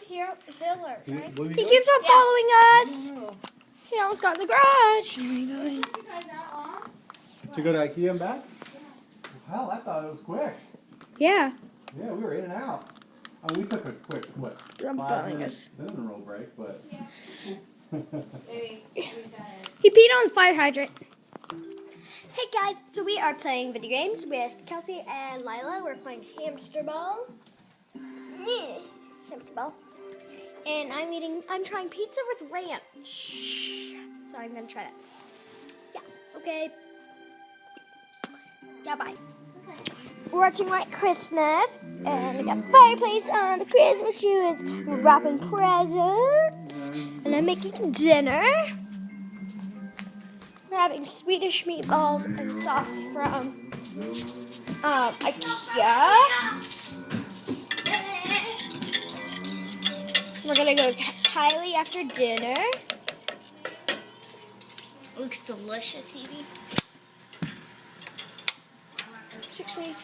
here, Villard, right? He keeps on following us. No. He almost got in the garage. To go to IKEA and back? Hell, I thought it was quick. Yeah. Yeah, we were in and out. I mean, we took a quick, what, I'm 5 following minutes cinnamon roll break, but... Maybe. He peed on the fire hydrant. Hey guys, so we are playing video games with Kelsey and Lila. We're playing hamster ball. Hamster ball. And I'm trying pizza with ranch. So I'm gonna try that. Yeah, okay. Yeah, bye. We're watching White Christmas, and we got the fireplace on the Christmas tree with wrapping presents, and I'm making dinner. We're having Swedish meatballs and sauce from IKEA. We're gonna go to Kylie after dinner. Looks delicious, Evie. 6 weeks.